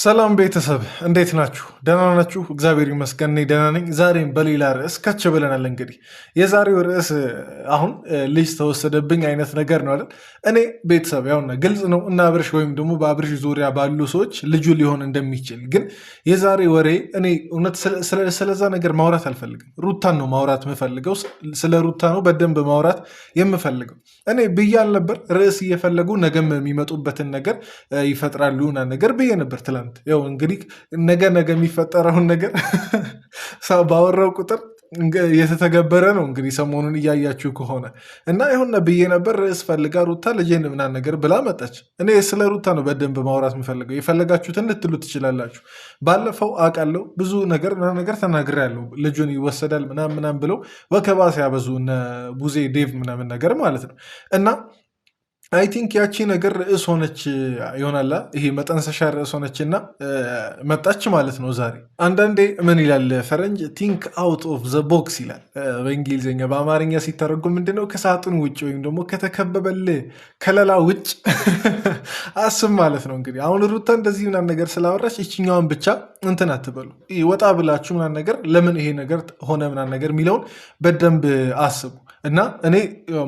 ሰላም ቤተሰብ እንዴት ናችሁ? ደህና ናችሁ? እግዚአብሔር ይመስገን እኔ ደህና ነኝ። ዛሬም በሌላ ርዕስ ከች ብለናል። እንግዲህ የዛሬው ርዕስ አሁን ልጅ ተወሰደብኝ አይነት ነገር ነው አይደል? እኔ ቤተሰብ ያውና ግልጽ ነው እና አብርሽ ወይም ደግሞ በአብርሽ ዙሪያ ባሉ ሰዎች ልጁ ሊሆን እንደሚችል ግን የዛሬ ወሬ እኔ እውነት ስለዛ ነገር ማውራት አልፈልግም። ሩታን ነው ማውራት የምፈልገው። ስለ ሩታ ነው በደንብ ማውራት የምፈልገው። እኔ ብያል ነበር ርዕስ እየፈለጉ ነገም የሚመጡበትን ነገር ይፈጥራሉ እና ነገር ብዬ ነበር ትላንት። ያው እንግዲህ ነገ የሚፈጠረውን ነገር ሰው ባወራው ቁጥር የተተገበረ ነው። እንግዲህ ሰሞኑን እያያችሁ ከሆነ እና ይሁን ብዬ ነበር ርዕስ ፈልጋ ሩታ ልጄን ምናምን ነገር ብላ መጣች። እኔ ስለ ሩታ ነው በደንብ ማውራት የምፈልገው። የፈለጋችሁትን ልትሉ ትችላላችሁ። ባለፈው አውቃለሁ ብዙ ነገር ተናግሬያለሁ። ልጁን ይወሰዳል ምናምን ብለው ወከባ ሲያበዙ እነ ቡዜ ዴቭ ምናምን ነገር ማለት ነው እና አይ ቲንክ ያቺ ነገር ርዕስ ሆነች ይሆናላ። ይሄ መጠንሰሻ ርዕስ ሆነችና መጣች ማለት ነው። ዛሬ አንዳንዴ ምን ይላል ፈረንጅ ቲንክ አውት ኦፍ ዘ ቦክስ ይላል በእንግሊዝኛ። በአማርኛ ሲተረጎም ምንድነው ከሳጥን ውጭ ወይም ደግሞ ከተከበበል ከለላ ውጭ አስብ ማለት ነው። እንግዲህ አሁን ሩታ እንደዚህ ምናምን ነገር ስላወራች ይችኛዋን ብቻ እንትን አትበሉ። ወጣ ብላችሁ ምናምን ነገር ለምን ይሄ ነገር ሆነ ምናምን ነገር የሚለውን በደንብ አስቡ። እና እኔ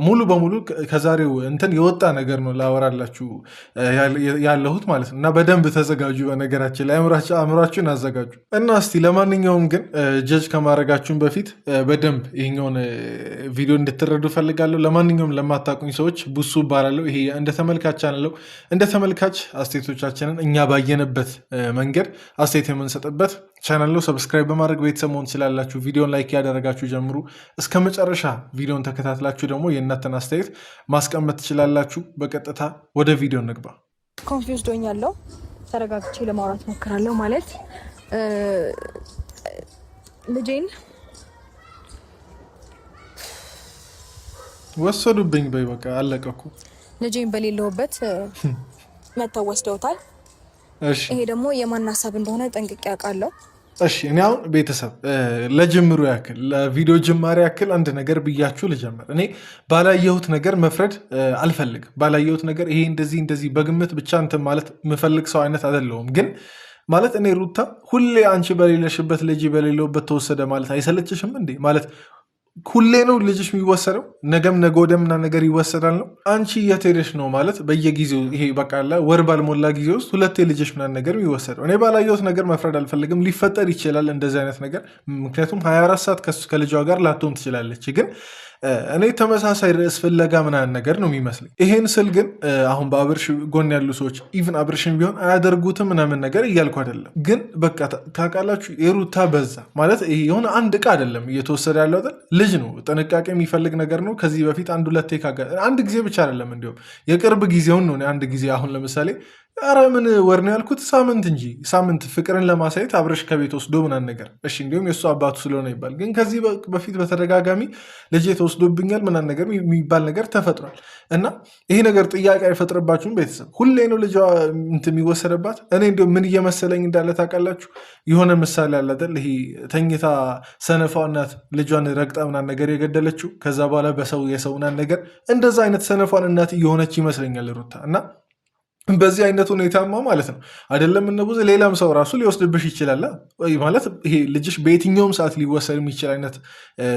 ሙሉ በሙሉ ከዛሬው እንትን የወጣ ነገር ነው ላወራላችሁ ያለሁት ማለት ነው። እና በደንብ ተዘጋጁ። በነገራችን ላይ አእምሯችሁን አዘጋጁ። እና እስቲ ለማንኛውም ግን ጀጅ ከማድረጋችሁን በፊት በደንብ ይሄኛውን ቪዲዮ እንድትረዱ ፈልጋለሁ። ለማንኛውም ለማታውቁኝ ሰዎች ቡሱ እባላለሁ። ይሄ እንደ ተመልካች አለው እንደ ተመልካች አስተያየቶቻችንን እኛ ባየንበት መንገድ አስተያየት የምንሰጥበት ቻናል ነው። ሰብስክራይብ በማድረግ ቤተሰብ መሆን ትችላላችሁ። ቪዲዮን ላይክ ያደረጋችሁ ጀምሩ እስከ መጨረሻ ቪዲዮን ተከታትላችሁ ደግሞ የእናንተን አስተያየት ማስቀመጥ ትችላላችሁ። በቀጥታ ወደ ቪዲዮ እንግባ። ኮንፊውዝድ ሆኛለሁ። ተረጋግቼ ለማውራት ሞክራለሁ። ማለት ልጄን ወሰዱብኝ በይ በቃ አለቀ እኮ። ልጄን በሌለውበት መተው ወስደውታል። ይሄ ደግሞ የማን ሀሳብ እንደሆነ ጠንቅቄ አውቃለሁ። እሺ እኔ አሁን ቤተሰብ ለጅምሩ ያክል ለቪዲዮ ጅማሬ ያክል አንድ ነገር ብያችሁ ልጀምር። እኔ ባላየሁት ነገር መፍረድ አልፈልግም። ባላየሁት ነገር ይሄ እንደዚህ በግምት ብቻ እንትን ማለት የምፈልግ ሰው አይነት አይደለሁም። ግን ማለት እኔ ሩታ ሁሌ አንቺ በሌለሽበት ልጅ በሌለውበት ተወሰደ ማለት አይሰለችሽም እንዴ? ማለት ሁሌ ነው ልጅሽ የሚወሰደው? ነገም ነገ ወደምና ነገር ይወሰዳል ነው? አንቺ የት ሄደሽ ነው ማለት በየጊዜው ይሄ በቃላ ወር ባልሞላ ጊዜ ውስጥ ሁለቴ ልጅሽ ምናምን ነገር የሚወሰደው? እኔ ባላየሁት ነገር መፍረድ አልፈልግም። ሊፈጠር ይችላል እንደዚህ አይነት ነገር፣ ምክንያቱም 24 ሰዓት ከልጇ ጋር ላትሆን ትችላለች። ግን እኔ ተመሳሳይ ርዕስ ፍለጋ ምናምን ነገር ነው የሚመስለኝ። ይሄን ስል ግን አሁን በአብርሽ ጎን ያሉ ሰዎች ኢቭን አብርሽን ቢሆን አያደርጉትም ምናምን ነገር እያልኩ አይደለም። ግን በቃ ታውቃላችሁ የሩታ በዛ ማለት ይሄ የሆነ አንድ ዕቃ አይደለም እየተወሰደ ያለው ልጅ ነው። ጥንቃቄ የሚፈልግ ነገር ነው። ከዚህ በፊት አንድ ጊዜ ብቻ አይደለም እንዲሁም የቅርብ ጊዜውን ነው። አንድ ጊዜ አሁን ለምሳሌ ኧረ ምን ወር ነው ያልኩት ሳምንት ፍቅርን ለማሳየት አብርሽ ከቤት ወስዶ ምናምን ነገር እሺ፣ እንዲሁም የእሱ አባቱ ስለሆነ ይባል። ግን ከዚህ በፊት በተደጋጋሚ ልጄ ተወስዶብኛል ምናምን ነገር የሚባል ነገር ተፈጥሯል። እና ይሄ ነገር ጥያቄ አይፈጥርባችሁም ቤተሰብ? ሁሌ ነው ልጇ እንትን የሚወሰደባት። እኔ እንዲሁም ምን እየመሰለኝ እንዳለ ታውቃላችሁ? የሆነ ምሳሌ አለ አይደል? ይሄ ተኝታ ሰነፏ እናት ልጇን ረግጣ ምናምን ነገር የገደለችው ከዛ በኋላ የሰው ምናምን ነገር እንደዛ አይነት ሰነፏን እናት እየሆነች ይመስለኛል ሩታ። እና በዚህ አይነት ሁኔታማ ማለት ነው አይደለም እነቡዜ ሌላም ሰው ራሱ ሊወስድብሽ ይችላል። ማለት ይሄ ልጅሽ በየትኛውም ሰዓት ሊወሰድ የሚችል አይነት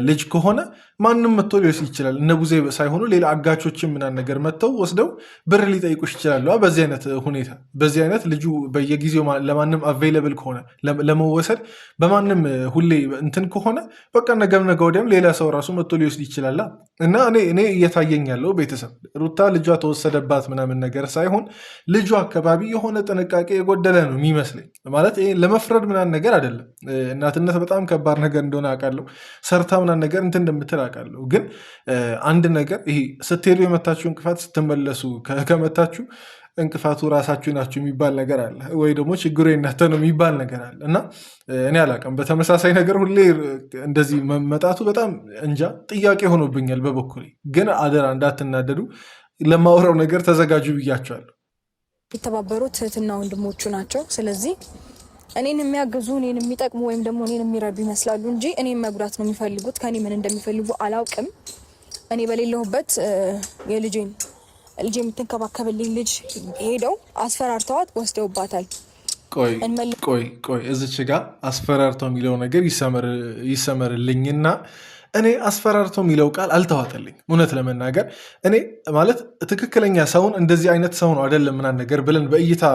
ልጅ ከሆነ ማንም መጥቶ ሊወስድ ይችላል። እነቡዜ ሳይሆኑ ሌላ አጋቾችን ምናምን ነገር መጥተው ወስደው ብር ሊጠይቁሽ ይችላሉ። በዚህ አይነት ሁኔታ በዚህ አይነት ልጁ በየጊዜው ለማንም አቬይለብል ከሆነ ለመወሰድ በማንም ሁሌ እንትን ከሆነ በቃ ነገም ነገ ወዲያም ሌላ ሰው ራሱ መጥቶ ሊወስድ ይችላል። እና እኔ እየታየኝ ያለው ቤተሰብ ሩታ ልጇ ተወሰደባት ምናምን ነገር ሳይሆን ልጁ አካባቢ የሆነ ጥንቃቄ የጎደለ ነው የሚመስለኝ። ማለት ይሄ ለመፍረድ ምናምን ነገር አይደለም። እናትነት በጣም ከባድ ነገር እንደሆነ አውቃለሁ። ሰርታ ምናምን ነገር እንትን እንደምትል አውቃለሁ። ግን አንድ ነገር ይሄ ስትሄዱ የመታችሁ እንቅፋት ስትመለሱ ከመታችሁ እንቅፋቱ ራሳችሁ ናችሁ የሚባል ነገር አለ፣ ወይ ደግሞ ችግሩ የእናንተ ነው የሚባል ነገር አለ። እና እኔ አላውቅም በተመሳሳይ ነገር ሁሌ እንደዚህ መመጣቱ በጣም እንጃ ጥያቄ ሆኖብኛል በበኩሌ። ግን አደራ እንዳትናደዱ፣ ለማውራው ነገር ተዘጋጁ ብያቸዋለሁ። የተባበሩት እህትና ወንድሞቹ ናቸው። ስለዚህ እኔን የሚያግዙ እኔን የሚጠቅሙ ወይም ደግሞ እኔን የሚረዱ ይመስላሉ እንጂ እኔን መጉዳት ነው የሚፈልጉት። ከኔ ምን እንደሚፈልጉ አላውቅም። እኔ በሌለሁበት ልጄ የምትንከባከብልኝ ልጅ ሄደው አስፈራርተዋት ወስደውባታል። ቆይ እዚች ጋር አስፈራርቶ የሚለው ነገር ይሰመርልኝና እኔ አስፈራርቶ የሚለው ቃል አልተዋጠልኝ። እውነት ለመናገር እኔ ማለት ትክክለኛ ሰውን እንደዚህ አይነት ሰው ነው አይደለም ምናምን ነገር ብለን በእይታ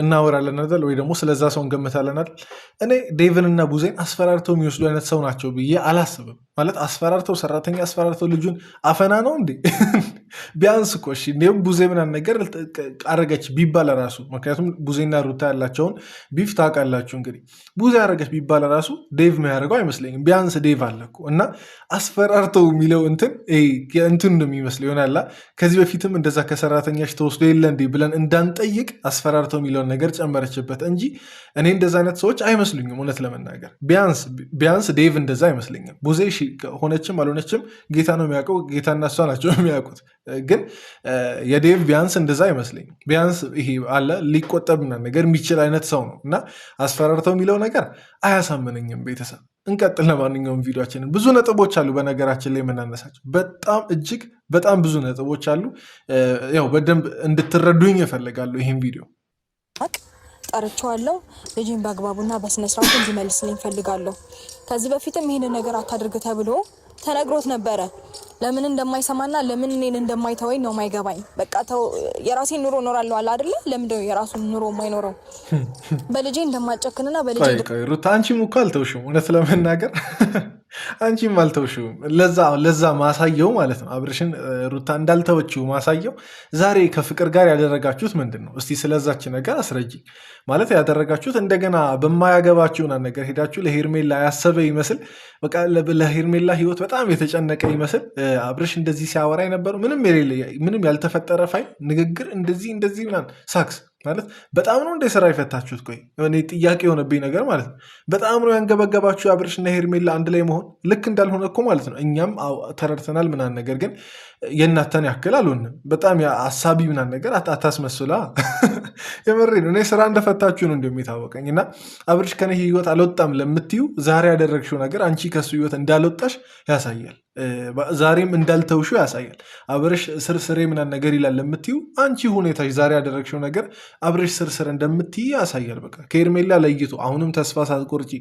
እናወራለን አይደል? ወይ ደግሞ ስለዛ ሰው እንገምታለን አይደል? እኔ ዴቭንና ቡዜን አስፈራርተው የሚወስዱ አይነት ሰው ናቸው ብዬ አላስብም። ማለት አስፈራርተው ሰራተኛ አስፈራርተው ልጁን አፈና ነው እንዴ? ቢያንስ እኮ እሺ እንዲሁም ቡዜ ምናምን ነገር አረገች ቢባል ራሱ ምክንያቱም ቡዜና ሩታ ያላቸውን ቢፍ ታውቃላችሁ። እንግዲህ ቡዜ አረገች ቢባል ራሱ ዴቭ የሚያደርገው አይመስለኝም። ቢያንስ ዴቭ አለ እኮ እና አስፈራርተው የሚለው እንትን እንደሚመስለው ይሆናላ። ከዚህ በፊትም እንደዛ ከሰራተኛች ተወስዶ የለ እንዴ ብለን እንዳንጠይቅ አስፈራርተው የሚለውን ነገር ጨመረችበት እንጂ እኔ እንደዛ አይነት ሰዎች አይመስሉኝም። እውነት ለመናገር ቢያንስ ዴቭ እንደዛ አይመስለኝም። ቡዜ ሆነችም አልሆነችም ጌታ ነው የሚያውቀው። ጌታና እሷ ናቸው የሚያውቁት። ግን የዴቭ ቢያንስ እንደዛ አይመስለኝም። ቢያንስ ይሄ አለ ሊቆጠብና ነገር የሚችል አይነት ሰው ነው እና አስፈራርተው የሚለው ነገር አያሳምነኝም። ቤተሰብ እንቀጥል። ለማንኛውም ቪዲዮችንን ብዙ ነጥቦች አሉ በነገራችን ላይ የምናነሳቸው በጣም እጅግ በጣም ብዙ ነጥቦች አሉ። ያው በደንብ እንድትረዱኝ እፈልጋለሁ ይህን ቪዲዮ ጠርቼዋለሁ። ልጅን በአግባቡና በስነስርዓቱ እንዲመልስልኝ እፈልጋለሁ። ከዚህ በፊትም ይህንን ነገር አታድርግ ተብሎ ተነግሮት ነበረ። ለምን እንደማይሰማና ለምን እኔን እንደማይተወኝ ነው ማይገባኝ። በቃ ተው የራሴን ኑሮ እኖራለሁ አለ አይደለ? ለምንድነው የራሱን ኑሮ የማይኖረው? በልጄ እንደማጨክንና በልጄ ሩታ አንቺም እኮ አልተውሽም። እውነት ለመናገር አንቺም አልተውሽም። ለዛ ማሳየው ማለት ነው አብርሽን ሩታ እንዳልተወችው ማሳየው ዛሬ ከፍቅር ጋር ያደረጋችሁት ምንድን ነው? እስቲ ስለዛች ነገር አስረጂ። ማለት ያደረጋችሁት እንደገና በማያገባችሁና ነገር ሄዳችሁ ለሄርሜላ ያሰበ ይመስል በቃ ለሄርሜላ ህይወት በጣም የተጨነቀ ይመስል አብርሽ እንደዚህ ሲያወራ የነበረው ምንም ያልተፈጠረ ፋይል ንግግር እንደዚህ ምናምን ሳክስ ማለት በጣም ነው እንደ ስራ የፈታችሁት። ቆይ እኔ ጥያቄ የሆነብኝ ነገር ማለት ነው በጣም ነው ያንገበገባችሁ አብርሽና ሄርሜላ አንድ ላይ መሆን ልክ እንዳልሆነ እኮ ማለት ነው እኛም ተረድተናል ምናምን። ነገር ግን የእናተን ያክል አልሆንም። በጣም አሳቢ ምናምን ነገር አታስመስላ። የምሬ ነው። እኔ ስራ እንደፈታችሁ ነው እንደሚታወቀኝ እና አብርሽ ከኔ ህይወት አልወጣም ለምትዩ ዛሬ ያደረግሽው ነገር አንቺ ከሱ ህይወት እንዳልወጣሽ ያሳያል። ዛሬም እንዳልተውሹ ያሳያል። አብርሽ ስርስሬ ምናምን ነገር ይላል ለምትዩ አንቺ ሁኔታሽ ዛሬ ያደረግሽው ነገር አብርሽ ስርስር እንደምትይ ያሳያል። በቃ ከሄርሜላ ለይቶ አሁንም ተስፋ ሳትቆርጪ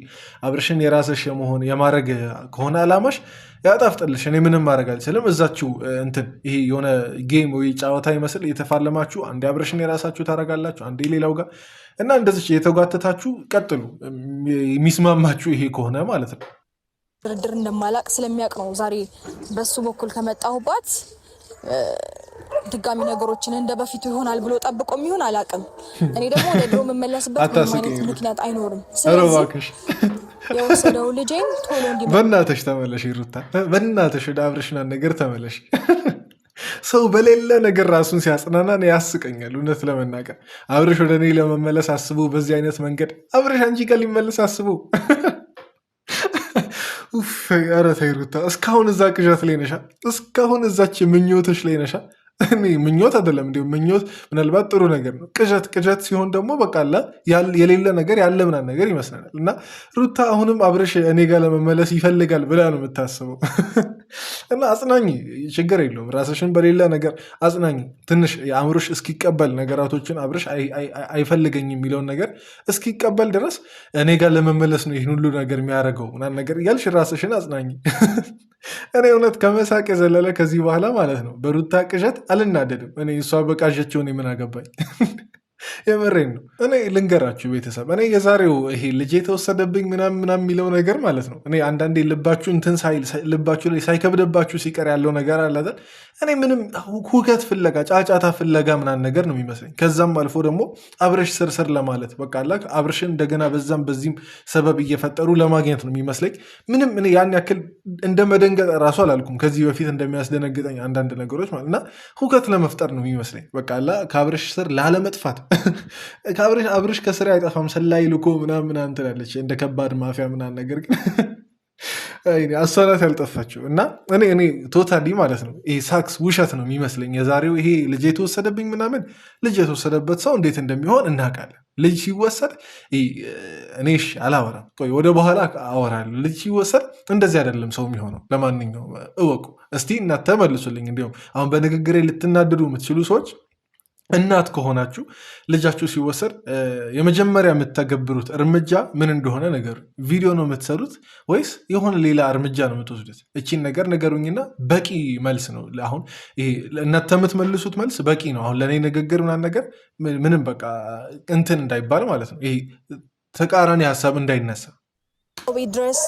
አብርሽን የራስሽ የመሆን የማድረግ ከሆነ አላማሽ ያጣፍጥልሽ። እኔ ምንም ማድረግ አልችልም። እዛችሁ ይሄ የሆነ ጌም ወይ ጨዋታ ይመስል የተፋለማችሁ አንዴ አብርሽን የራሳችሁ ታደርጋላችሁ፣ አንዴ ሌላው ጋር እና እንደዚህ የተጓተታችሁ ቀጥሉ። የሚስማማችሁ ይሄ ከሆነ ማለት ነው። ድርድር እንደማላቅ ስለሚያውቅ ነው ዛሬ በሱ በኩል ከመጣሁባት ድጋሚ ነገሮችን እንደ በፊቱ ይሆናል ብሎ ጠብቆ የሚሆን አላውቅም። እኔ ደግሞ ወደ ድሮ የምመለስበት ምንም ምክንያት አይኖርም። ስለዚህ የወሰደው ልጄን ቶሎ እንዲመለስ በእናትሽ ተመለሽ ሩታ፣ በእናትሽ ወደ አብርሽና ነገር ተመለሽ። ሰው በሌለ ነገር ራሱን ሲያጽናና ያስቀኛል። እውነት ለመናገር አብርሽ ወደ እኔ ለመመለስ አስቡ፣ በዚህ አይነት መንገድ አብርሽ አንቺ ጋር ሊመለስ አስቡ። ኧረ ተይ ሩታ፣ እስካሁን እዛ ቅዠት ላይ ነሻ። እስካሁን እዛች ምኞቶች ላይ ነሻ። ምኞት አይደለም እንዲሁም ምኞት ምናልባት ጥሩ ነገር ነው። ቅዠት ሲሆን ደግሞ በቃላ የሌለ ነገር ያለ ምናምን ነገር ይመስለናል። እና ሩታ አሁንም አብርሽ እኔ ጋር ለመመለስ ይፈልጋል ብላ ነው የምታስበው። እና አጽናኝ፣ ችግር የለውም ራስሽን በሌለ ነገር አጽናኝ። ትንሽ አእምሮሽ እስኪቀበል ነገራቶችን አብርሽ አይፈልገኝ የሚለውን ነገር እስኪቀበል ድረስ እኔ ጋር ለመመለስ ነው ይህን ሁሉ ነገር የሚያደርገው ምናምን ነገር እያልሽ ራስሽን አጽናኝ። እኔ እውነት ከመሳቅ የዘለለ ከዚህ በኋላ ማለት ነው በሩታ ቅዠት አልናደድም። እኔ እሷ በቃዠችውን ምን አገባኝ? የመሬን ነው። እኔ ልንገራችሁ ቤተሰብ፣ እኔ የዛሬው ይሄ ልጅ የተወሰደብኝ ምናምን የሚለው ነገር ማለት ነው እኔ አንዳንዴ ልባችሁ እንትን ልባችሁ ላይ ሳይከብደባችሁ ሲቀር ያለው ነገር አለ። እኔ ምንም ሁከት ፍለጋ ጫጫታ ፍለጋ ምናምን ነገር ነው የሚመስለኝ። ከዛም አልፎ ደግሞ አብርሽ ስርስር ለማለት በቃ አብርሽን እንደገና በዛም በዚህም ሰበብ እየፈጠሩ ለማግኘት ነው የሚመስለኝ። ምንም እኔ ያን ያክል እንደ መደንገጥ ራሱ አላልኩም ከዚህ በፊት እንደሚያስደነግጠኝ አንዳንድ ነገሮች ማለት እና ሁከት ለመፍጠር ነው የሚመስለኝ። በቃ ከአብርሽ ስር ላለመጥፋት አብርሽ ከስር አይጠፋም ሰላይ ልኮ ምናምን ትላለች እንደ ከባድ ማፊያ ምናምን ነገር ግን አሷናት ያልጠፋችው እና እኔ ቶታሊ ማለት ነው ይሄ ሳክስ ውሸት ነው የሚመስለኝ የዛሬው። ይሄ ልጅ የተወሰደብኝ ምናምን ልጅ የተወሰደበት ሰው እንዴት እንደሚሆን እናውቃለን። ልጅ ሲወሰድ እኔ አላወራም፣ ቆይ ወደ በኋላ አወራለሁ። ልጅ ሲወሰድ እንደዚህ አይደለም ሰው የሚሆነው። ለማንኛውም እወቁ እስቲ እናንተ መልሱልኝ። እንዲሁም አሁን በንግግሬ ልትናደዱ የምትችሉ ሰዎች እናት ከሆናችሁ ልጃችሁ ሲወሰድ የመጀመሪያ የምተገብሩት እርምጃ ምን እንደሆነ ነገሩ። ቪዲዮ ነው የምትሰሩት ወይስ የሆነ ሌላ እርምጃ ነው የምትወስዱት? እቺን ነገር ነገሩኝና በቂ መልስ ነው። አሁን ይሄ እናንተ የምትመልሱት መልስ በቂ ነው። አሁን ለእኔ ንግግር ምናምን ነገር ምንም በቃ እንትን እንዳይባል ማለት ነው። ይሄ ተቃራኒ ሀሳብ እንዳይነሳ ቤት ድረስ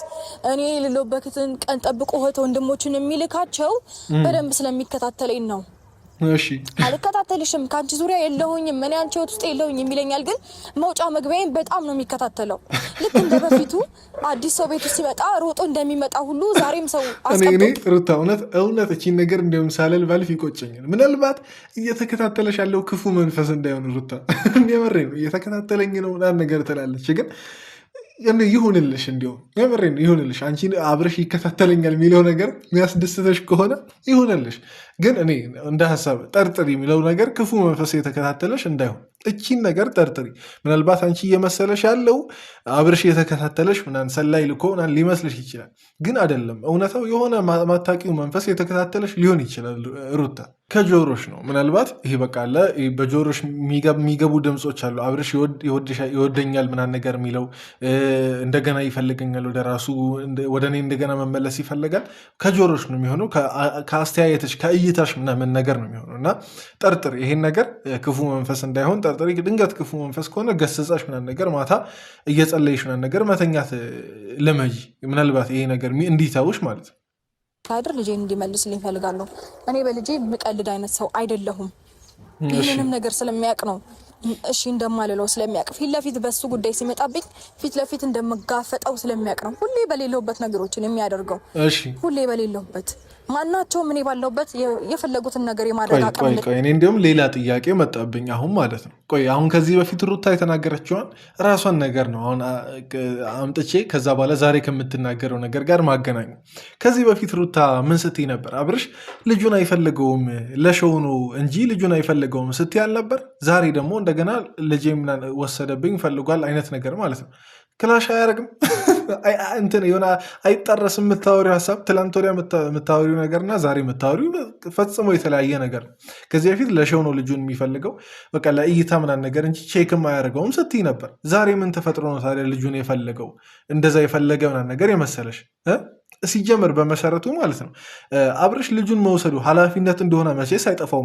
እኔ የሌለሁበትን ቀን ጠብቆ እህት ወንድሞችን የሚልካቸው በደንብ ስለሚከታተለኝ ነው። እሺ አልከታተልሽም፣ ከአንቺ ዙሪያ የለሁኝም፣ እኔ አንቺ ህይወት ውስጥ የለሁኝም ይለኛል። ግን መውጫ መግቢያዬን በጣም ነው የሚከታተለው። ልክ እንደ በፊቱ አዲስ ሰው ቤቱ ሲመጣ ሮጦ እንደሚመጣ ሁሉ ዛሬም ሰው እኔ ሩታ እውነት እቺን ነገር እንደውም ሳልል ባልፍ ይቆጨኛል። ምናልባት እየተከታተለሽ ያለው ክፉ መንፈስ እንዳይሆን ሩታ የመሬ ነው እየተከታተለኝ ነው ምናምን ነገር ትላለች ግን ይሁንልሽ እንዲሁም የምሬን ይሁንልሽ። አንቺ አብረሽ ይከታተለኛል የሚለው ነገር የሚያስደስተሽ ከሆነ ይሁንልሽ። ግን እኔ እንደ ሀሳብ ጠርጥሪ የሚለው ነገር ክፉ መንፈስ የተከታተለሽ እንዳይሆን እቺን ነገር ጠርጥሪ። ምናልባት አንቺ እየመሰለሽ ያለው አብረሽ የተከታተለሽ ምናምን ሰላይ ልኮ ምናምን ሊመስልሽ ይችላል። ግን አይደለም። እውነታው የሆነ ማታቂው መንፈስ የተከታተለሽ ሊሆን ይችላል። ሩታ ከጆሮሽ ነው። ምናልባት ይሄ በቃ አለ በጆሮሽ የሚገቡ ድምፆች አሉ። አብረሽ ይወደኛል ምናምን ነገር የሚለው እንደገና ይፈልገኛል ወደ ራሱ ወደ እኔ እንደገና መመለስ ይፈልጋል። ከጆሮሽ ነው የሚሆነው፣ ከአስተያየትሽ ከእይታሽ ምናምን ነገር ነው የሚሆነው። እና ጠርጥሪ፣ ይሄን ነገር ክፉ መንፈስ እንዳይሆን ጠርጥሪ። ድንገት ክፉ መንፈስ ከሆነ ገስጻሽ ምናምን ነገር ማታ እየጸለይሽ ምናምን ነገር መተኛት ልመጂ። ምናልባት ይሄ ነገር እንዲተውሽ ማለት ነው። ካድር ልጄን እንዲመልስልኝ እፈልጋለሁ። እኔ በልጄ የምቀልድ አይነት ሰው አይደለሁም። ይህንንም ነገር ስለሚያውቅ ነው እሺ እንደማልለው ስለሚያውቅ ፊት ለፊት በሱ ጉዳይ ሲመጣብኝ ፊት ለፊት እንደምጋፈጠው ስለሚያውቅ ነው ሁሌ በሌለውበት ነገሮችን የሚያደርገው። እሺ ሁሌ በሌለውበት ማናቸውም እኔ ባለውበት የፈለጉትን ነገር የማድረግ አቅም ቆይ እኔ እንዲሁም ሌላ ጥያቄ መጣብኝ አሁን ማለት ነው። አሁን ከዚህ በፊት ሩታ የተናገረችውን ራሷን ነገር ነው አሁን አምጥቼ ከዛ በኋላ ዛሬ ከምትናገረው ነገር ጋር ማገናኙ። ከዚህ በፊት ሩታ ምን ስትይ ነበር? አብርሽ ልጁን አይፈልገውም ለሾው ነው እንጂ ልጁን አይፈልገውም ስትይ አልነበር? ዛሬ ደግሞ እንደገና ልጄ ወሰደብኝ ፈልጓል አይነት ነገር ማለት ነው። ክላሽ አያደርግም እንትን የሆነ አይጠረስም። የምታወሪው ሀሳብ ትላንት ወዲያ የምታወሪው ነገርና ዛሬ የምታወሪው ፈጽሞ የተለያየ ነገር ነው። ከዚህ በፊት ለሸው ነው ልጁን የሚፈልገው በቃ ለእይታ ምናምን ነገር እንጂ ቼክም አያደርገውም ስትይ ነበር። ዛሬ ምን ተፈጥሮ ነው ታዲያ ልጁን የፈለገው? እንደዛ የፈለገ ምናምን ነገር የመሰለሽ? ሲጀምር በመሰረቱ ማለት ነው አብርሽ ልጁን መውሰዱ ኃላፊነት እንደሆነ መቼስ አይጠፋው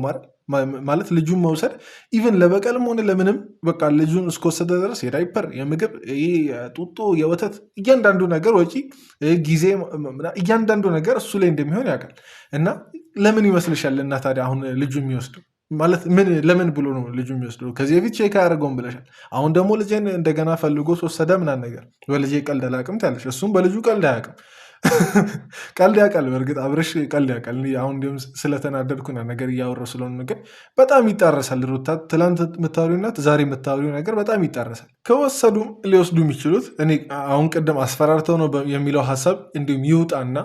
ማለት ልጁን መውሰድ ኢቨን ለበቀልም ሆነ ለምንም በቃ ልጁን እስከወሰደ ድረስ የዳይፐር የምግብ ጡጦ የወተት እያንዳንዱ ነገር ወጪ ጊዜ እያንዳንዱ ነገር እሱ ላይ እንደሚሆን ያውቃል። እና ለምን ይመስልሻል እና ታዲያ አሁን ልጁ የሚወስደው ማለት ለምን ብሎ ነው ልጁ የሚወስደው? ከዚህ በፊት ቼክ አያደርገውም ብለሻል። አሁን ደግሞ ልጄን እንደገና ፈልጎ ወሰደ ምናምን ነገር። በልጄ ቀልድ አላውቅም ትያለሽ፣ እሱም በልጁ ቀልድ አያውቅም። ቀልድ ያውቃል። በእርግጥ አብርሽ ቀልድ ያውቃል። አሁን እንዲሁም ስለተናደድኩና ነገር እያወራሁ ስለሆነ ነገር በጣም ይጣረሳል። ሩታ ትላንት የምታወሪው እና ዛሬ የምታወሪው ነገር በጣም ይጣረሳል። ከወሰዱም ሊወስዱ የሚችሉት እኔ አሁን ቅድም አስፈራርተው ነው የሚለው ሀሳብ እንዲሁም ይውጣና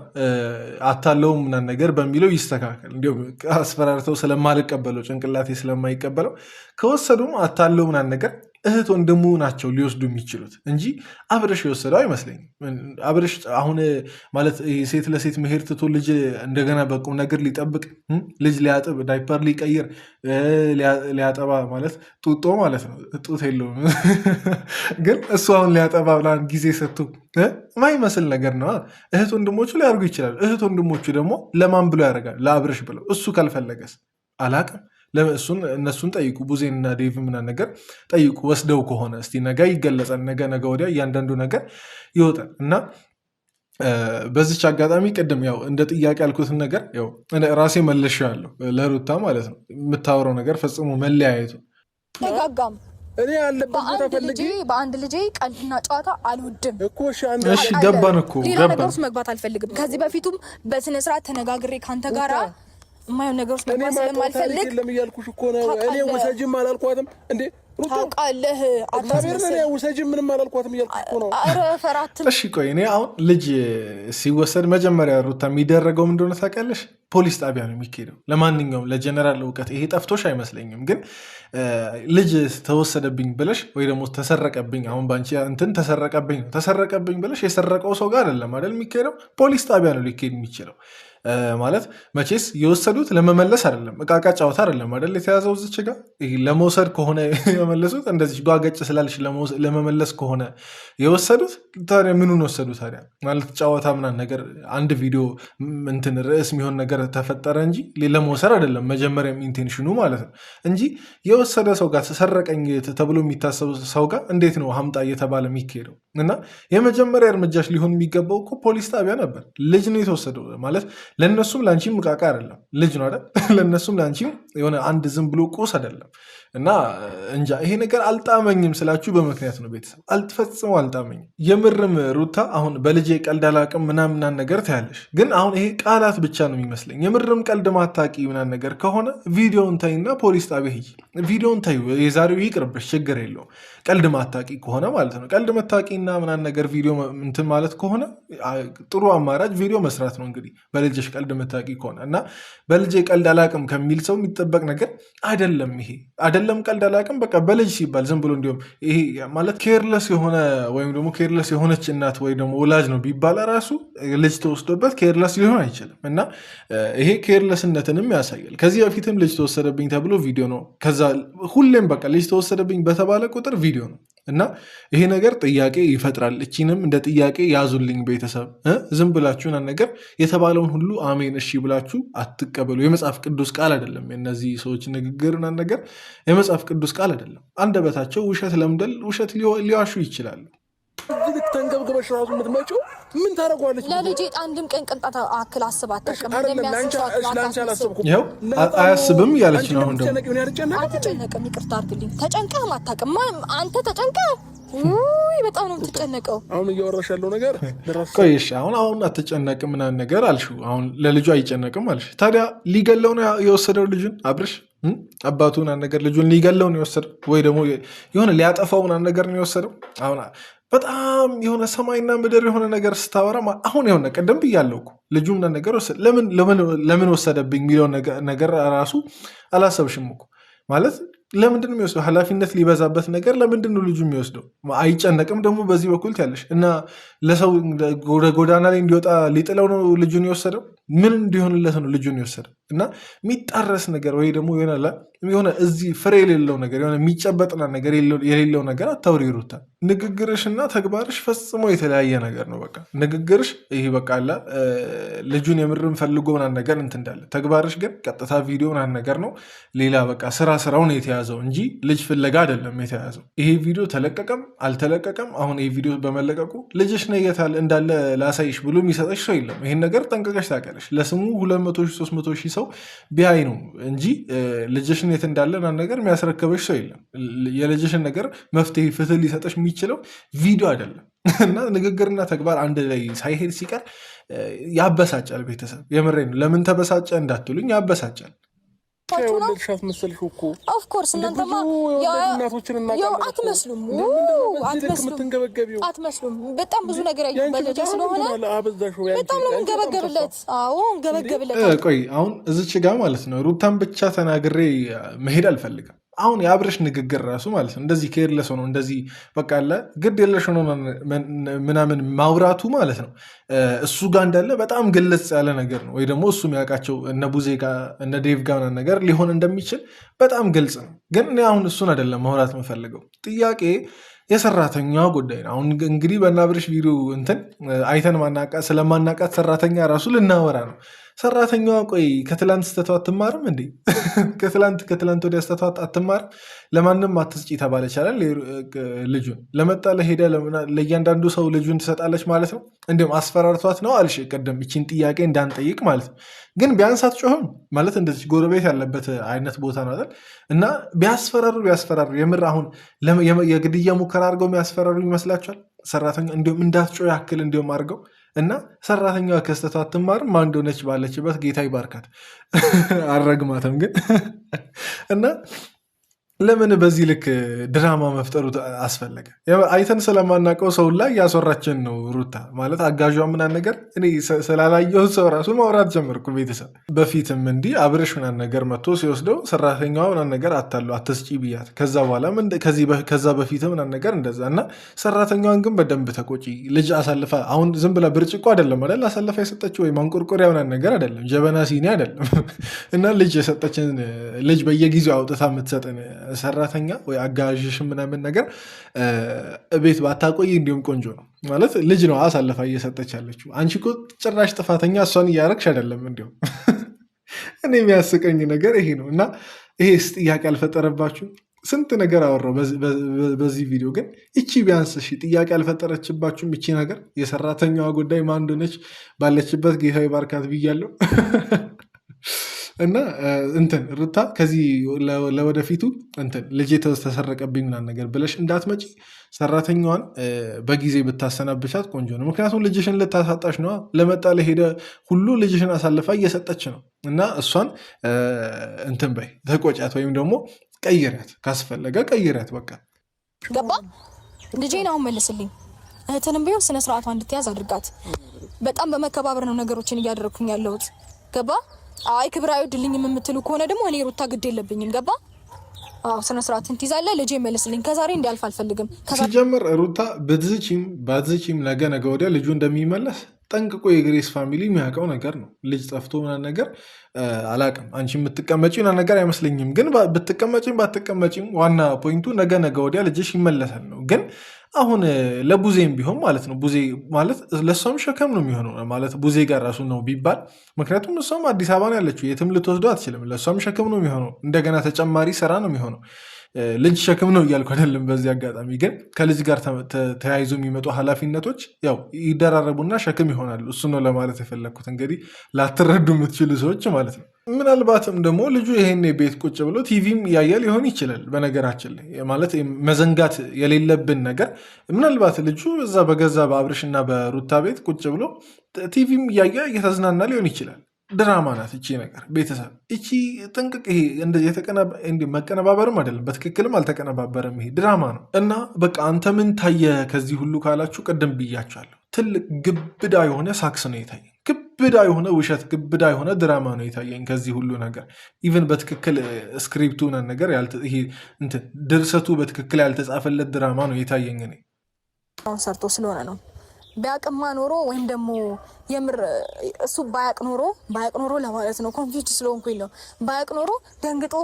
አታለው ምናምን ነገር በሚለው ይስተካከል። እንዲሁም አስፈራርተው ስለማልቀበለው ጭንቅላቴ ስለማይቀበለው ከወሰዱም አታለው ምናምን ነገር እህት ወንድሙ ናቸው ሊወስዱ የሚችሉት እንጂ አብርሽ የወሰደው አይመስለኝም። አብርሽ አሁን ማለት ሴት ለሴት መሄድ ትቶ ልጅ እንደገና በቁም ነገር ሊጠብቅ ልጅ ሊያጥብ ዳይፐር ሊቀይር ሊያጠባ ማለት ጡጦ ማለት ነው። ጡት የለውም ግን እሱ አሁን ሊያጠባ ብላን ጊዜ ሰጥቶ ማይመስል ነገር ነው። እህት ወንድሞቹ ሊያደርጉ ይችላሉ። እህት ወንድሞቹ ደግሞ ለማን ብሎ ያደርጋል? ለአብርሽ ብለው። እሱ ካልፈለገስ አላቅም። እነሱን ጠይቁ። ቡዜንና ዴቭ ምናምን ነገር ጠይቁ። ወስደው ከሆነ እስቲ ነገ ይገለጻል። ነገ ወዲያ እያንዳንዱ ነገር ይወጣል። እና በዚች አጋጣሚ ቅድም ያው እንደ ጥያቄ ያልኩትን ነገር ያው ራሴ መልሼዋለሁ ለሩታ ማለት ነው። የምታወራው ነገር ፈጽሞ መለያየቱ ተጋጋም እኔ ያለበት ቦታ ፈልጌ በአንድ ልጄ ቀልድና ጨዋታ አልወድም እኮ። እሺ ገባን እኮ ሌላ ነገር ውስጥ መግባት አልፈልግም። ከዚህ በፊቱም በስነ ስርዓት ተነጋግሬ ካንተ ጋራ የማየው ነገር ውስጥ መግባት ስለማልፈልግ ለምን እያልኩሽ እኮ ነው። እኔ ውሰጂም አላልኳትም እንዴ ሩታ ታውቃለህ። አታበርነ ውሰጂም ምንም አላልኳትም እያልኩሽ እኮ ነው። ኧረ ፈራትም። እሺ ቆይ እኔ አሁን ልጅ ሲወሰድ መጀመሪያ ሩታ የሚደረገው ምን እንደሆነ ታውቂያለሽ? ፖሊስ ጣቢያ ነው የሚካሄደው። ለማንኛውም ለጀነራል እውቀት ይሄ ጠፍቶሽ አይመስለኝም። ግን ልጅ ተወሰደብኝ ብለሽ ወይ ደግሞ ተሰረቀብኝ፣ አሁን ባንቺ እንትን ተሰረቀብኝ ብለሽ የሰረቀው ሰው ጋር አይደለም አይደል የሚካሄደው? ፖሊስ ጣቢያ ነው ሊካሄድ የሚችለው። ማለት መቼስ የወሰዱት ለመመለስ አይደለም፣ እቃቃ ጨዋታ አይደለም አይደል የተያዘው እዚች ጋር ለመውሰድ ከሆነ የመለሱት እንደዚህ ጓገጭ ስላልሽ ለመመለስ ከሆነ የወሰዱት ታዲያ ምኑን ወሰዱ ታዲያ? ማለት ጨዋታ ምናምን ነገር አንድ ቪዲዮ እንትን ርዕስ የሚሆን ነገር ተፈጠረ እንጂ ለመውሰድ አይደለም መጀመሪያም ኢንቴንሽኑ ማለት ነው እንጂ የወሰደ ሰው ጋር ተሰረቀኝ ተብሎ የሚታሰቡ ሰው ጋር እንዴት ነው ሀምጣ እየተባለ የሚካሄደው? እና የመጀመሪያ እርምጃሽ ሊሆን የሚገባው እኮ ፖሊስ ጣቢያ ነበር። ልጅ ነው የተወሰደው ማለት ለእነሱም ለአንቺም ምቃቃ አይደለም፣ ልጅ ነው አይደል? ለእነሱም ለአንቺም የሆነ አንድ ዝም ብሎ ቁስ አይደለም። እና እንጃ ይሄ ነገር አልጣመኝም ስላችሁ በምክንያት ነው ቤተሰብ፣ አልፈጽሞ አልጣመኝም። የምርም ሩታ አሁን በልጄ ቀልድ አላቅም ምናምናን ነገር ታያለሽ፣ ግን አሁን ይሄ ቃላት ብቻ ነው የሚመስለኝ። የምርም ቀልድ ማታቂ ምናን ነገር ከሆነ ቪዲዮን ታይና ፖሊስ ጣቢያ ሂጂ፣ ቪዲዮን ታዩ። የዛሬው ይቅርብሽ፣ ችግር የለውም። ቀልድ ማታቂ ከሆነ ማለት ነው። ቀልድ መታቂና ምናን ነገር ቪዲዮ እንትን ማለት ከሆነ ጥሩ አማራጭ ቪዲዮ መስራት ነው እንግዲህ በልጅሽ ቀልድ መታቂ ከሆነ እና በልጄ ቀልድ አላቅም ከሚል ሰው የሚጠበቅ ነገር አይደለም ይሄ አይደለም። ቀልድ አላቅም በቃ በልጅ ሲባል ዝም ብሎ እንዲሁም ይሄ ማለት ኬርለስ የሆነ ወይም ደግሞ ኬርለስ የሆነች እናት ወይ ደግሞ ወላጅ ነው ቢባል ራሱ ልጅ ተወስዶበት ኬርለስ ሊሆን አይችልም። እና ይሄ ኬርለስነትንም ያሳያል። ከዚህ በፊትም ልጅ ተወሰደብኝ ተብሎ ቪዲዮ ነው። ከዛ ሁሌም በቃ ልጅ ተወሰደብኝ በተባለ ቁጥር ቪዲዮ ነው። እና ይሄ ነገር ጥያቄ ይፈጥራል። እቺንም እንደ ጥያቄ ያዙልኝ ቤተሰብ። ዝም ብላችሁን ነገር የተባለውን ሁሉ አሜን እሺ ብላችሁ አትቀበሉ። የመጽሐፍ ቅዱስ ቃል አይደለም። የእነዚህ ሰዎች ንግግርና ነገር የመጽሐፍ ቅዱስ ቃል አይደለም። አንደበታቸው ውሸት ለምደል ውሸት ሊዋሹ ይችላሉ። ተንገብግበሽ ራሱ የምትመጪው ምን ታደርጓለች? ለልጄ አንድም ቀን ቅንጣት አክል አስብ አታውቅም። አያስብም እያለች ነው። አሁን ደግሞ አትጨነቅም። ይቅርታ አድርግልኝ። ተጨንቀህም አታውቅም። አንተ ተጨንቀህ በጣም ነው የምትጨነቀው። አሁን እያወራሽ ያለው ነገር ቆይሽ። አሁን አትጨነቅም ምናምን ነገር አልሽው። አሁን ለልጁ አይጨነቅም አልሽ። ታዲያ ሊገለው ነው የወሰደው ልጁን አብርሽ አባቱ ምናምን ነገር ልጁን ሊገለው ነው የወሰደው ወይ ደግሞ የሆነ ሊያጠፋው ምናምን ነገር ነው የወሰደው። አሁን በጣም የሆነ ሰማይና ምድር የሆነ ነገር ስታወራ አሁን የሆነ ቀደም ብያለሁ እኮ ልጁ ምናምን ነገር ለምን ወሰደብኝ የሚለውን ነገር ራሱ አላሰብሽም እኮ ማለት ለምንድን ነው የሚወስደው? ኃላፊነት ሊበዛበት ነገር ለምንድን ነው ልጁ የሚወስደው? አይጨነቅም ደግሞ በዚህ በኩል ያለሽ እና ለሰው ጎዳና ላይ እንዲወጣ ሊጥለው ነው ልጁን የወሰደው? ምን እንዲሆንለት ነው ልጁን የወሰደው? እና የሚጣረስ ነገር ወይ ደግሞ የሆነ እዚህ ፍሬ የሌለው ነገር የሆነ የሚጨበጥና ነገር የሌለው ነገር አታውሪ ሩታ። ንግግርሽና ተግባርሽ ፈጽሞ የተለያየ ነገር ነው። በቃ ንግግርሽ ይሄ በቃ አላ ልጁን የምርም ፈልጎ ምናምን ነገር እንትን እንዳለ፣ ተግባርሽ ግን ቀጥታ ቪዲዮ ምናምን ነገር ነው። ሌላ በቃ ስራውን የተያዘው እንጂ ልጅ ፍለጋ አይደለም የተያዘው። ይሄ ቪዲዮ ተለቀቀም አልተለቀቀም አሁን ይሄ ቪዲዮ በመለቀቁ ልጅሽ ነው የታል እንዳለ ላሳይሽ ብሎ የሚሰጠሽ ሰው የለም። ይሄን ነገር ጠንቀቀሽ ታውቂያለሽ። ለስሙ 200,000-300,000 ሰው ቢያይ ነው እንጂ ልጅሽን የት እንዳለ ነገር የሚያስረከበሽ ሰው የለም። የልጅሽን ነገር መፍትሄ ፍትህ ሊሰጠሽ የሚችለው ቪዲዮ አይደለም። እና ንግግርና ተግባር አንድ ላይ ሳይሄድ ሲቀር ያበሳጫል። ቤተሰብ የምሬ ነው። ለምን ተበሳጨ እንዳትሉኝ ያበሳጫል። ሻት መሰልሽ እኮ ኦፍኮርስ እናንተማ አትመስሉም። በጣም ብዙ ነገር ያዩበት ስለሆነ በጣም ነው እንገበገብለት። አዎ እንገበገብለት። ቆይ አሁን እዚች ጋር ማለት ነው ሩታን ብቻ ተናግሬ መሄድ አልፈልግም። አሁን የአብርሽ ንግግር ራሱ ማለት ነው እንደዚህ ከየለስ ሆኖ እንደዚህ በቃ አለ ግድ የለሽ ሆኖ ምናምን ማውራቱ ማለት ነው እሱ ጋር እንዳለ በጣም ግልጽ ያለ ነገር ነው። ወይ ደግሞ እሱ የሚያውቃቸው እነ ቡዜ ጋር እነ ዴቭ ጋር ነገር ሊሆን እንደሚችል በጣም ግልጽ ነው። ግን እኔ አሁን እሱን አይደለም ማውራት የምፈልገው። ጥያቄ የሰራተኛዋ ጉዳይ ነው። አሁን እንግዲህ በእነ አብርሽ ቪዲዮ እንትን አይተን ስለማናቃት ሰራተኛ ራሱ ልናወራ ነው። ሰራተኛዋ ቆይ ከትላንት ስተቷ አትማርም እንዴ? ከትላንት ወዲያ ስተቷ አትማርም? ለማንም አትስጪ ተባለ ይቻላል። ልጁን ለመጣ ለሄደ ለእያንዳንዱ ሰው ልጁን ትሰጣለች ማለት ነው። እንዲሁም አስፈራርቷት ነው አልሽ ቅድም ይቺን ጥያቄ እንዳንጠይቅ ማለት ነው። ግን ቢያንስ አትጮህም ማለት እንደዚህ ጎረቤት ያለበት አይነት ቦታ ነው አይደል? እና ቢያስፈራሩ የምር አሁን የግድያ ሙከራ አድርገው የሚያስፈራሩ ይመስላችኋል? ሰራተኛ እንዲሁም እንዳትጮህ ያክል እንዲሁም አድርገው እና ሰራተኛዋ ከስተቷ አትማርም። ማን እንደሆነች ባለችበት ጌታ ይባርካት። አልረግማትም ግን እና ለምን በዚህ ልክ ድራማ መፍጠሩ አስፈለገ? አይተን ስለማናውቀው ሰው ላይ እያስወራችን ነው ሩታ ማለት አጋዧ ምናምን ነገር። እኔ ስላላየሁት ሰው ራሱ ማውራት ጀመርኩ። ቤተሰብ በፊትም እንዲህ አብርሽ ምናምን ነገር መጥቶ ሲወስደው ሰራተኛዋ ምናምን ነገር አታሉ አትስጪ ብያት፣ ከዛ በኋላ ከዛ በፊት ምናምን ነገር እንደዛ እና ሰራተኛዋን ግን በደንብ ተቆጪ። ልጅ አሳልፋ አሁን ዝም ብላ ብርጭቆ አይደለም አይደል አሳልፋ የሰጠችው፣ ወይ ማንቆርቆሪያ ምናምን ነገር አይደለም፣ ጀበና ሲኒ አይደለም እና ልጅ የሰጠችን ልጅ በየጊዜው አውጥታ የምትሰጥን ሰራተኛ ወይ አጋዥሽ ምናምን ነገር ቤት ባታቆይ እንዲሁም ቆንጆ ነው ማለት ልጅ ነው አሳልፋ እየሰጠች ያለችው። አንቺ እኮ ጭራሽ ጥፋተኛ እሷን እያረግሽ አይደለም። እንዲሁም እኔ የሚያስቀኝ ነገር ይሄ ነው እና ይሄስ ጥያቄ አልፈጠረባችሁ? ስንት ነገር አወራው በዚህ ቪዲዮ ግን እቺ ቢያንስ እሺ ጥያቄ አልፈጠረችባችሁም? እቺ ነገር የሰራተኛዋ ጉዳይ ማን እንደሆነች ባለችበት ጌታ ይባርካት ብያለሁ። እና እንትን ሩታ ከዚህ ለወደፊቱ እንትን ልጄ ተሰረቀብኝ ምናምን ነገር ብለሽ እንዳትመጪ። ሰራተኛዋን በጊዜ ብታሰናብቻት ቆንጆ ነው። ምክንያቱም ልጅሽን ልታሳጣሽ ነዋ። ለመጣ ለሄደ ሁሉ ልጅሽን አሳልፋ እየሰጠች ነው እና እሷን እንትን በይ ተቆጫት፣ ወይም ደግሞ ቀይሪያት፣ ካስፈለገ ቀይሪያት። በቃ ገባ። ልጄን አሁን መልስልኝ። እህትንም ቢሆን ስነስርዓቷ እንድትያዝ አድርጋት። በጣም በመከባበር ነው ነገሮችን እያደረግኩኝ ያለሁት። ገባ። አይ ክብር አይወድልኝም የምትሉ ከሆነ ደግሞ እኔ ሩታ ግድ የለብኝም። ገባ። አዎ ስነ ስርዓትን ትይዛለህ። ልጄ መልስልኝ። ከዛሬ እንዲያልፍ አልፈልግም። ሲጀምር ሩታ ብትዝቺም ባትዝቺም ነገ ወዲያ ልጁ እንደሚመለስ ጠንቅቆ የግሬስ ፋሚሊ የሚያውቀው ነገር ነው። ልጅ ጠፍቶ ምናምን ነገር አላውቅም። አንቺ የምትቀመጪ ምናምን ነገር አይመስለኝም። ግን ብትቀመጪም ባትቀመጪም ዋና ፖይንቱ ነገ ወዲያ ልጅሽ ይመለሳል ነው። ግን አሁን ለቡዜም ቢሆን ማለት ነው ቡዜ ማለት ለእሷም ሸከም ነው የሚሆነው ማለት ቡዜ ጋር ራሱ ነው ቢባል፣ ምክንያቱም እሷም አዲስ አበባ ነው ያለችው፣ የትም ልትወስዶ አትችልም። ለእሷም ሸክም ነው የሚሆነው፣ እንደገና ተጨማሪ ስራ ነው የሚሆነው። ልጅ ሸክም ነው እያልኩ አይደለም። በዚህ አጋጣሚ ግን ከልጅ ጋር ተያይዞ የሚመጡ ኃላፊነቶች ያው ይደራረቡና ሸክም ይሆናሉ። እሱ ነው ለማለት የፈለግኩት። እንግዲህ ላትረዱ የምትችሉ ሰዎች ማለት ነው። ምናልባትም ደግሞ ልጁ ይሄን ቤት ቁጭ ብሎ ቲቪም እያየ ሊሆን ይችላል። በነገራችን ላይ ማለት መዘንጋት የሌለብን ነገር ምናልባት ልጁ እዛ በገዛ በአብርሽና በሩታ ቤት ቁጭ ብሎ ቲቪም እያየ እየተዝናና ሊሆን ይችላል። ድራማ ናት እቺ ነገር ቤተሰብ። እቺ ጥንቅቅ ይሄ መቀነባበርም አይደለም፣ በትክክልም አልተቀነባበረም። ይሄ ድራማ ነው እና በቃ አንተ ምን ታየ ከዚህ ሁሉ ካላችሁ ቅድም ብያችኋለሁ። ትልቅ ግብዳ የሆነ ሳክስ ነው የታየኝ። ግብዳ የሆነ ውሸት፣ ግብዳ የሆነ ድራማ ነው የታየኝ ከዚህ ሁሉ ነገር። ኢቨን በትክክል ስክሪፕቱ ነገር ድርሰቱ በትክክል ያልተጻፈለት ድራማ ነው የታየኝ። እኔ ሰርቶ ስለሆነ ነው ቢያቅማ ኖሮ ወይም ደግሞ የምር እሱ ባያቅ ኖሮ ለማለት ነው። ኮንፊውዝ ስለሆንኩኝ ነው። ባያቅ ኖሮ ደንግጦ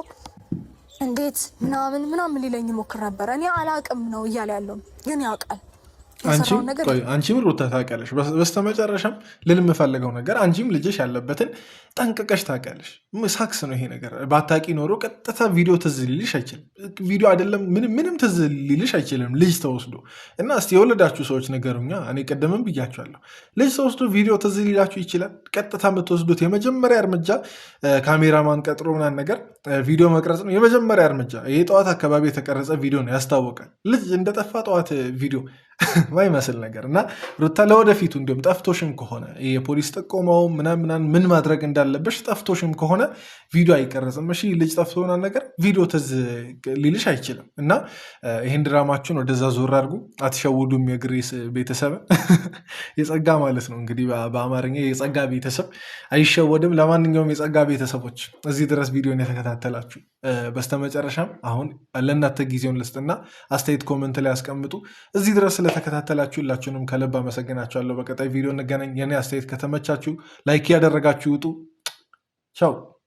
እንዴት ምናምን ሊለኝ ሞክር ነበር። እኔ አላቅም ነው እያለ ያለው ግን ያውቃል። አንቺም ሩታ ታውቂያለሽ። በስተመጨረሻም ልል የምፈልገው ነገር አንቺም ልጅሽ ያለበትን ጠንቅቀሽ ታውቂያለሽ። ሳክስ ነው ይሄ ነገር። ባታቂ ኖሮ ቀጥታ ቪዲዮ ትዝ ሊልሽ አይችልም። ቪዲዮ አይደለም ምንም ትዝ ሊልሽ አይችልም ልጅ ተወስዶ እና እስቲ የወለዳችሁ ሰዎች ነገሩኛ። እኔ ቀደምም ብያችኋለሁ። ልጅ ተወስዶ ቪዲዮ ትዝ ሊላችሁ ይችላል። ቀጥታ የምትወስዱት የመጀመሪያ እርምጃ ካሜራማን ቀጥሮ ምናምን ነገር ቪዲዮ መቅረጽ ነው የመጀመሪያ እርምጃ። ይሄ ጠዋት አካባቢ የተቀረጸ ቪዲዮ ነው ያስታወቃል። ልጅ እንደጠፋ ጠዋት ቪዲዮ ማይመስል ነገር እና ሩታ ለወደፊቱ እንዲሁም ጠፍቶሽም ከሆነ የፖሊስ ጥቆማው ምናምን ምን ማድረግ እንዳለብሽ ጠፍቶሽም ከሆነ ቪዲዮ አይቀረጽም። እሺ ልጅ ጠፍቶ ነገር ቪዲዮ ትዝ ሊልሽ አይችልም እና ይህን ድራማችሁን ወደዛ ዞር አድርጉ። አትሸውዱም የግሬስ ቤተሰብ የጸጋ ማለት ነው እንግዲህ በአማርኛ የጸጋ ቤተሰብ አይሸወድም። ለማንኛውም የጸጋ ቤተሰቦች እዚህ ድረስ ቪዲዮን የተከታተላችሁ በስተመጨረሻም አሁን ለእናንተ ጊዜውን ልስጥና አስተያየት ኮመንት ላይ ያስቀምጡ። እዚህ ድረስ ስለተከታተላችሁ ሁላችሁንም ከልብ አመሰግናችኋለሁ። በቀጣይ ቪዲዮ እንገናኝ። የኔ አስተያየት ከተመቻችሁ ላይክ ያደረጋችሁ ውጡ። ቻው